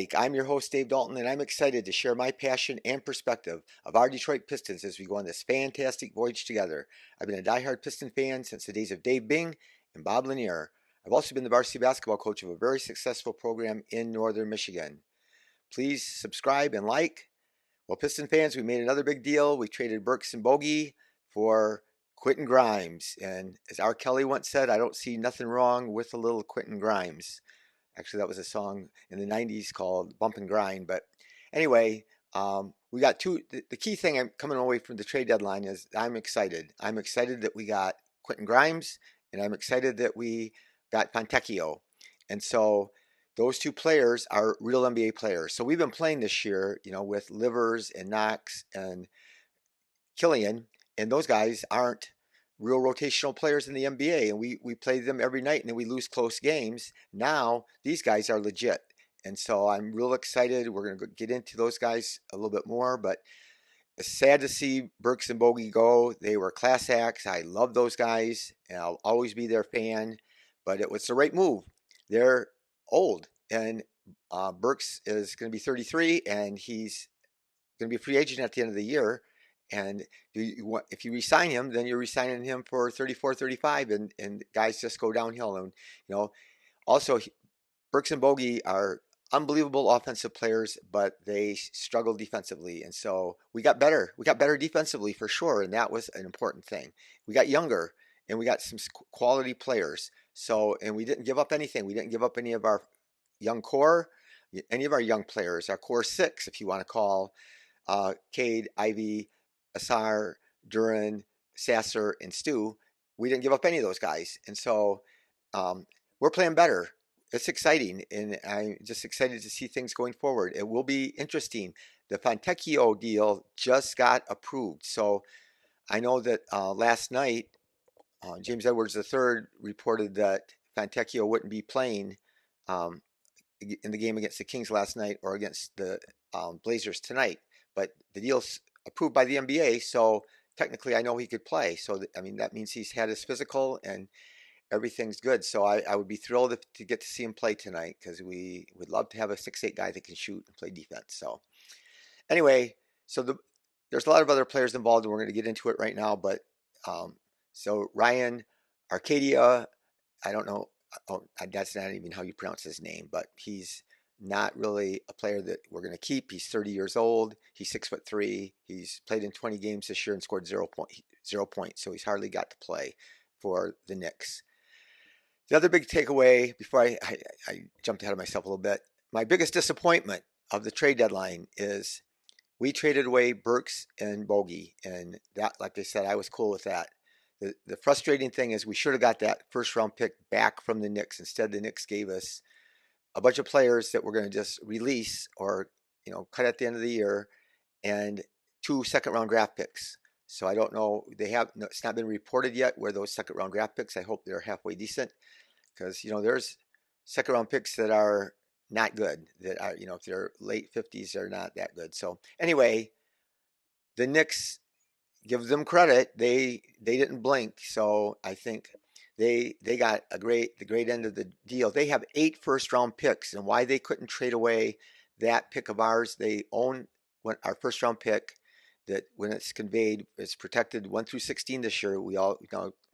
Fanatic. I'm your host, Dave Dalton, and I'm excited to share my passion and perspective of our Detroit Pistons as we go on this fantastic voyage together. I've been a diehard Piston fan since the days of Dave Bing and Bob Lanier. I've also been the varsity basketball coach of a very successful program in northern Michigan. Please subscribe and like. Well, Piston fans, we made another big deal. We traded BURKS and Bogey for Quentin Grimes. And as R. Kelly once said, I don't see nothing wrong with a little Quentin Grimes. Actually, that was a song in the 90s called Bump and Grind. But anyway, we got the key thing I'm coming away from the trade deadline is I'm excited. I'm excited that we got Quentin Grimes, and I'm excited that we got Fontecchio. And so those two players are real NBA players. So we've been playing this year, with Livers and Knox and Killian, and those guys aren't real rotational players in the NBA, and we play them every night and then we lose close games. Now these guys are legit, and so I'm real excited. We're going to get into those guys a little bit more, but it's sad to see BURKS and Bogey go. They were class acts. I love those guys, and I'll always be their fan, but it was the right move. They're old, and BURKS is going to be 33, and he's going to be a free agent at the end of the year. And if you re-sign him, then you're re-signing him for 34, 35, and guys just go downhill. And also BURKS and Bogey are unbelievable offensive players, but they struggle defensively. And so we got better. We got better defensively for sure, and that was an important thing. We got younger, and we got some quality players. So, and we didn't give up anything. We didn't give up any of our young core, any of our young players, our core six, if you want to call Cade, Ivy, Asar, Duran, Sasser, and Stu. We didn't give up any of those guys. And so we're playing better. It's exciting, and I'm just excited to see things going forward. It will be interesting. The Fontecchio deal just got approved. So I know that last night, James Edwards III reported that Fontecchio wouldn't be playing in the game against the Kings last night or against the Blazers tonight. But the deal's approved by the NBA, so technically I know he could play. So that means he's had his physical and everything's good. So I would be thrilled to get to see him play tonight, because we would love to have a 6'8" guy that can shoot and play defense. So anyway, there's a lot of other players involved, and we're going to get into it right now. But so Ryan Arcadia, I don't know. Oh, that's not even how you pronounce his name, but he's not really a player that we're going to keep. He's 30 years old. He's 6'3". He's played in 20 games this year and scored 0 points. So he's hardly got to play for the Knicks. The other big takeaway, before I jumped ahead of myself a little bit, my biggest disappointment of the trade deadline is we traded away BURKS and Bogey, and that, like I said, I was cool with that. The frustrating thing is we should have got that first round pick back from the Knicks. Instead, the Knicks gave us a bunch of players that we're going to just release or cut at the end of the year, and 2 second-round draft picks. So I don't know. It's not been reported yet where those second-round draft picks. I hope they're halfway decent, because there's second-round picks that are not good. That are if they're late 50s, they're not that good. So anyway, the Knicks, give them credit. They didn't blink. So I think they got the great end of the deal. They have 8 first-round picks, and why they couldn't trade away that pick of ours. They own our first-round pick, that when it's conveyed, it's protected 1 through 16 this year. We all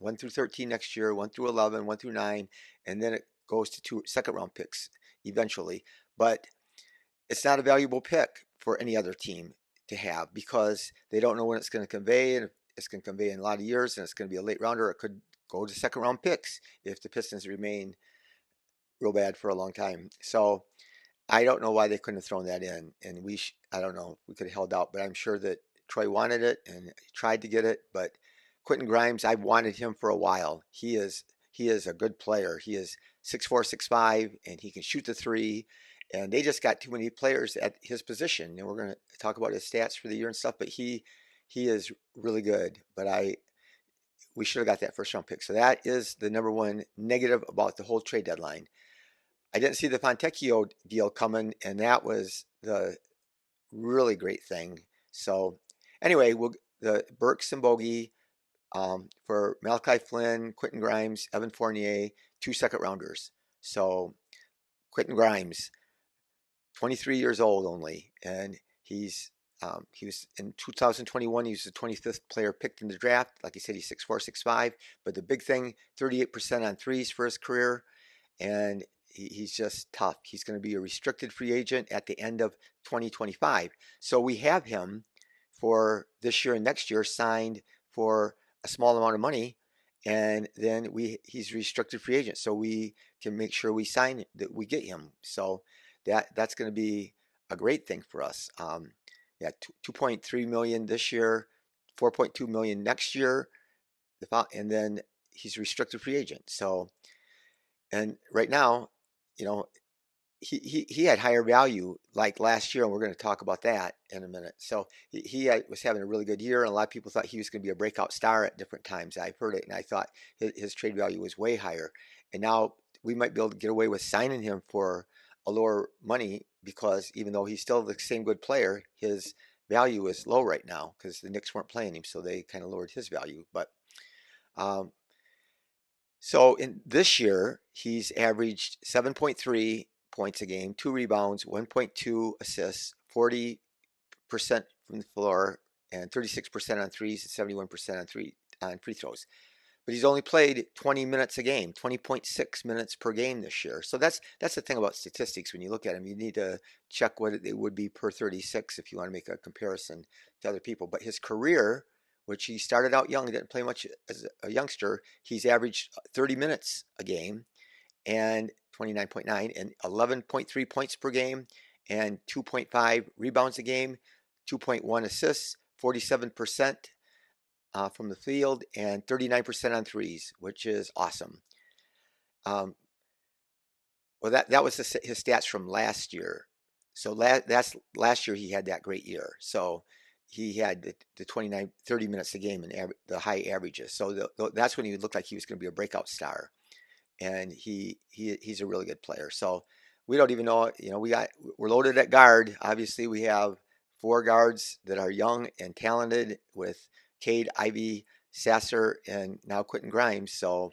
1 through 13 next year, 1 through 11, 1 through 9, and then it goes to 2 second-round picks eventually. But it's not a valuable pick for any other team to have, because they don't know when it's going to convey, and it's going to convey in a lot of years, and it's going to be a late rounder. It could go to second-round picks if the Pistons remain real bad for a long time. So I don't know why they couldn't have thrown that in, and I don't know, we could have held out, but I'm sure that Troy wanted it and tried to get it. But Quentin Grimes, I've wanted him for a while. He is a good player. He is 6'4", 6'5", and he can shoot the three. And they just got too many players at his position. And we're going to talk about his stats for the year and stuff. But he is really good. But we should have got that first round pick. So that is the number one negative about the whole trade deadline. I didn't see the Fontecchio deal coming, and that was the really great thing. So anyway, the BURKS and Bogey for Malachi Flynn, Quentin Grimes, Evan Fournier, 2 second rounders. So Quentin Grimes, 23 years old only, and he was in 2021. He was the 25th player picked in the draft. Like I said, he's 6'4", 6'5". But the big thing, 38% on threes for his career, and he's just tough. He's going to be a restricted free agent at the end of 2025. So we have him for this year and next year signed for a small amount of money, and then he's restricted free agent. So we can make sure we sign that we get him. So that's going to be a great thing for us. Yeah, 2.3 million this year, 4.2 million next year, and then he's restricted free agent. So, and right now, you know, he had higher value like last year, and we're going to talk about that in a minute. So was having a really good year, and a lot of people thought he was going to be a breakout star at different times. I've heard it, and I thought his trade value was way higher. And now we might be able to get away with signing him for a lower money because even though he's still the same good player, his value is low right now because the Knicks weren't playing him, so they kind of lowered his value. But so in this year, he's averaged 7.3 points a game, 2 rebounds, 1.2 assists, 40% from the floor, and 36% on threes, and 71% on free throws. But he's only played 20 minutes a game, 20.6 minutes per game this year. So that's the thing about statistics. When you look at them, you need to check what it would be per 36 if you want to make a comparison to other people. But his career, which he started out young, he didn't play much as a youngster, he's averaged 30 minutes a game and 29.9 and 11.3 points per game and 2.5 rebounds a game, 2.1 assists, 47% from the field, and 39% on threes, which is awesome. Well, that was his stats from last year. So last year he had that great year. So he had the 30 minutes a game and the high averages. So that's when he looked like he was going to be a breakout star. And he's a really good player. So we don't even know, we're loaded at guard. Obviously, we have 4 guards that are young and talented with Cade, Ivy, Sasser, and now Quentin Grimes. So,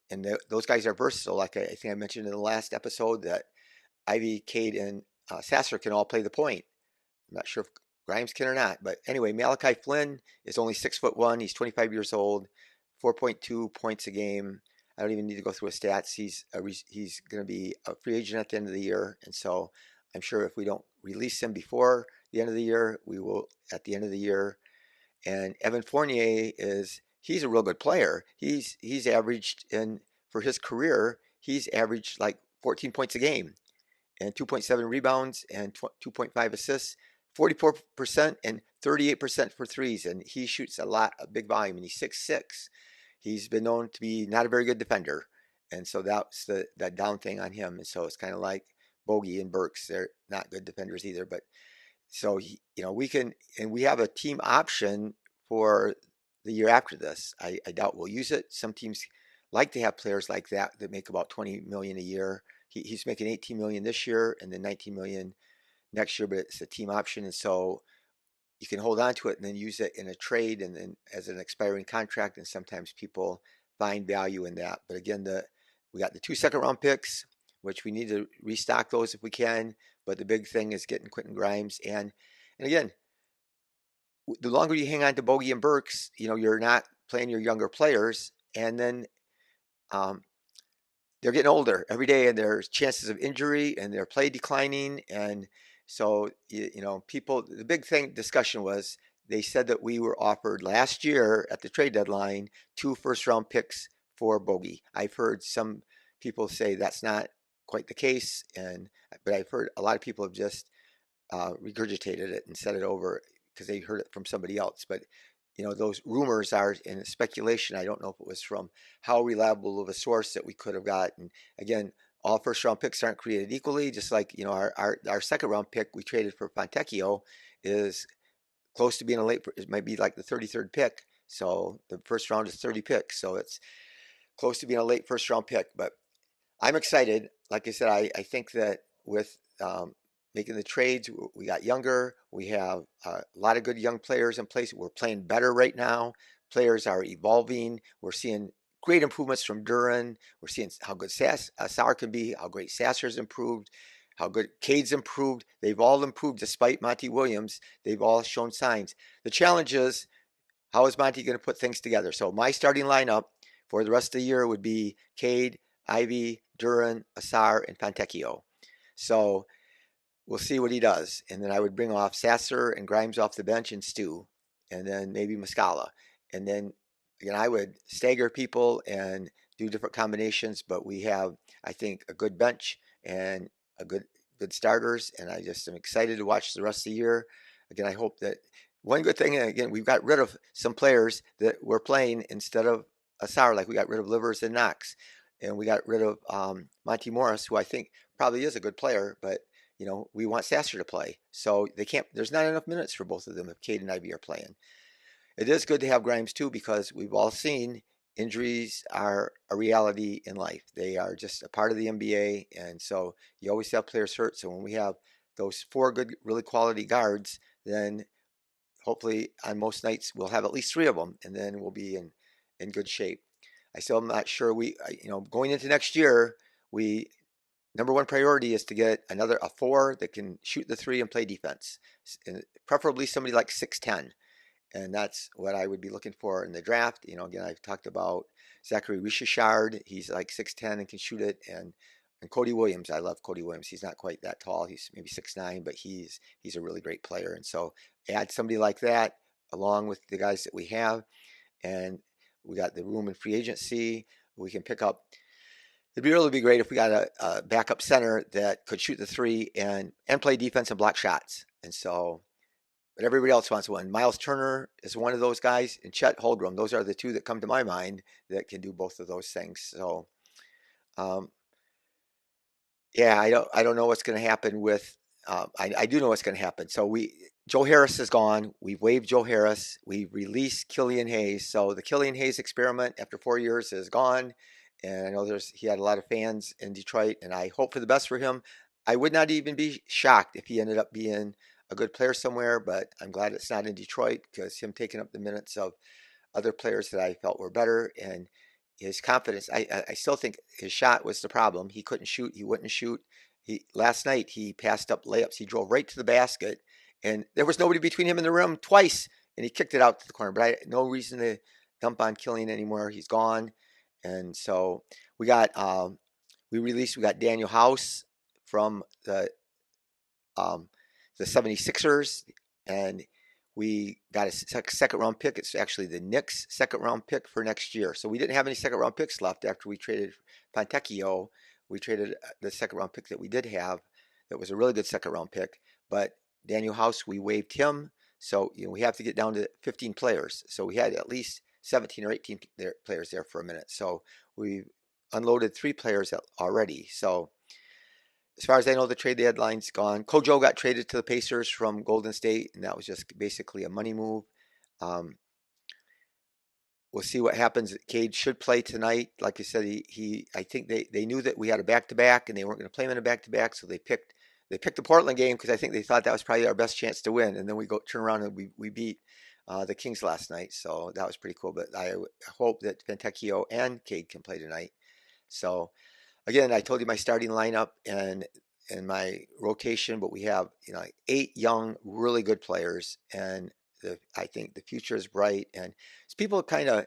and those guys are versatile. Like I think I mentioned in the last episode that Ivy, Cade, and Sasser can all play the point. I'm not sure if Grimes can or not, but anyway, Malachi Flynn is only 6'1". He's 25 years old, 4.2 points a game. I don't even need to go through his stats. He's going to be a free agent at the end of the year, and so I'm sure if we don't release him before the end of the year, we will at the end of the year. And Evan Fournier he's a real good player. He's averaged for his career, he's averaged like 14 points a game and 2.7 rebounds and 2.5 assists, 44% and 38% for threes, and he shoots a big volume, and he's 6'6". He's been known to be not a very good defender, and so that's that down thing on him. And so it's kind of like Bogey and BURKS; they're not good defenders either. But so we have a team option for the year after this. I doubt we'll use it. Some teams like to have players like that make about 20 million a year. He's making 18 million this year and then 19 million next year, but it's a team option, and so you can hold on to it and then use it in a trade and then as an expiring contract. And sometimes people find value in that. But again, we got the 2 second-round picks, which we need to restock those if we can. But the big thing is getting Quentin Grimes. And again, the longer you hang on to Bogey and BURKS, you're not playing your younger players. And then they're getting older every day, and there's chances of injury and their play declining. And so, the big discussion was they said that we were offered last year at the trade deadline 2 first-round picks for Bogey. I've heard some people say that's not quite the case, but I've heard a lot of people have just regurgitated it and said it over because they heard it from somebody else. But those rumors are in speculation. I don't know if it was from how reliable of a source that we could have got. And again, all first-round picks aren't created equally. Just like our second-round pick we traded for Fontecchio is close to being it might be like the 33rd pick. So the first round is 30 picks. So it's close to being a late first-round pick. But I'm excited. Like I said, I think that with making the trades, we got younger. We have a lot of good young players in place. We're playing better right now. Players are evolving. We're seeing great improvements from Duran. We're seeing how good Sauer can be, how great Sasser's improved, how good Cade's improved. They've all improved despite Monty Williams. They've all shown signs. The challenge is, how is Monty going to put things together? So my starting lineup for the rest of the year would be Cade, Ivy, Duran, Asar, and Fontecchio. So we'll see what he does. And then I would bring off Sasser and Grimes off the bench and Stu, and then maybe Muscala. And then again, I would stagger people and do different combinations, but we have, I think, a good bench and a good starters, and I just am excited to watch the rest of the year. Again, I hope that one good thing, again, we've got rid of some players that were playing instead of Asar, like we got rid of Livers and Knox, and we got rid of Monty Morris, who I think probably is a good player, but we want Sasser to play. So they can't, there's not enough minutes for both of them if Cade and Ivy are playing. It is good to have Grimes too, because we've all seen injuries are a reality in life. They are just a part of the NBA. And so you always have players hurt. So when we have those 4 good, really quality guards, then hopefully on most nights we'll have at least 3 of them, and then we'll be in good shape. I still am not sure going into next year, number one priority is to get a 4 that can shoot the 3 and play defense, and preferably somebody like 6'10", and that's what I would be looking for in the draft. Again, I've talked about Zachary Richard. He's like 6'10" and can shoot it, and Cody Williams. I love Cody Williams. He's not quite that tall. He's maybe 6'9", but he's a really great player. And so add somebody like that along with the guys that we have, and we got the room in free agency. We can pick up. It'd really be great if we got a backup center that could shoot the 3 and play defense and block shots. And so, but everybody else wants one. Miles Turner is one of those guys, and Chet Holmgren. Those are the 2 that come to my mind that can do both of those things. So, yeah, I don't know what's going to happen with. I do know what's going to happen. So Joe Harris is gone. We've waived Joe Harris. We released Killian Hayes. So the Killian Hayes experiment after 4 years is gone. And I know he had a lot of fans in Detroit, and I hope for the best for him. I would not even be shocked if he ended up being a good player somewhere, but I'm glad it's not in Detroit, because him taking up the minutes of other players that I felt were better, and his confidence. I still think his shot was the problem. He couldn't shoot. He wouldn't shoot. Last night he passed up layups. He drove right to the basket, and there was nobody between him and the rim twice, and he kicked it out to the corner. But I had no reason to dump on Killian anymore. He's gone. And so we got we got Danuel House from the 76ers, and we got a second round pick. It's actually the Knicks second round pick for next year. So we didn't have any second round picks left after we traded Fontecchio. We traded the second round pick that we did have. That was a really good second round pick. But Danuel House, we waived him. So we have to get down to 15 players. So we had at least 17 or 18 players there for a minute. So we unloaded 3 players already. So as far as I know, the trade deadline's gone. Kojo got traded to the Pacers from Golden State, and that was just basically a money move. We'll see what happens. Cade should play tonight. Like I said, I think they knew that we had a back-to-back, and they weren't going to play him in a back-to-back, so they picked the Portland game because I think they thought that was probably our best chance to win. And then we turn around and we beat the Kings last night, so that was pretty cool. But I hope that Fontecchio and Cade can play tonight. So again, I told you my starting lineup and my rotation, but we have 8 young, really good players, and I think the future is bright. And people kind of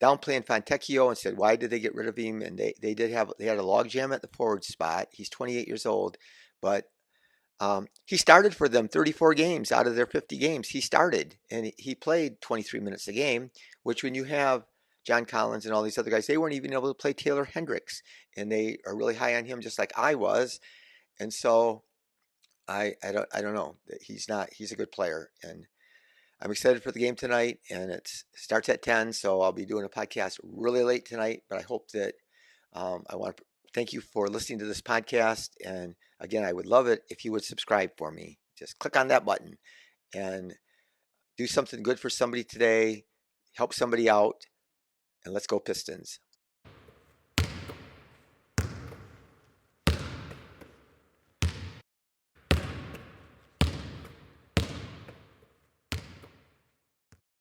downplaying Fontecchio and said, why did they get rid of him? And they had a logjam at the forward spot. He's 28 years old, but he started for them 34 games out of their 50 games. He started, and he played 23 minutes a game, which when you have John Collins and all these other guys, they weren't even able to play Taylor Hendricks, and they are really high on him, just like I was. And so I don't know that he's a good player, and I'm excited for the game tonight, and it starts at 10, so I'll be doing a podcast really late tonight, but I hope that I want to thank you for listening to this podcast. And again, I would love it if you would subscribe for me. Just click on that button and do something good for somebody today, help somebody out, and let's go Pistons.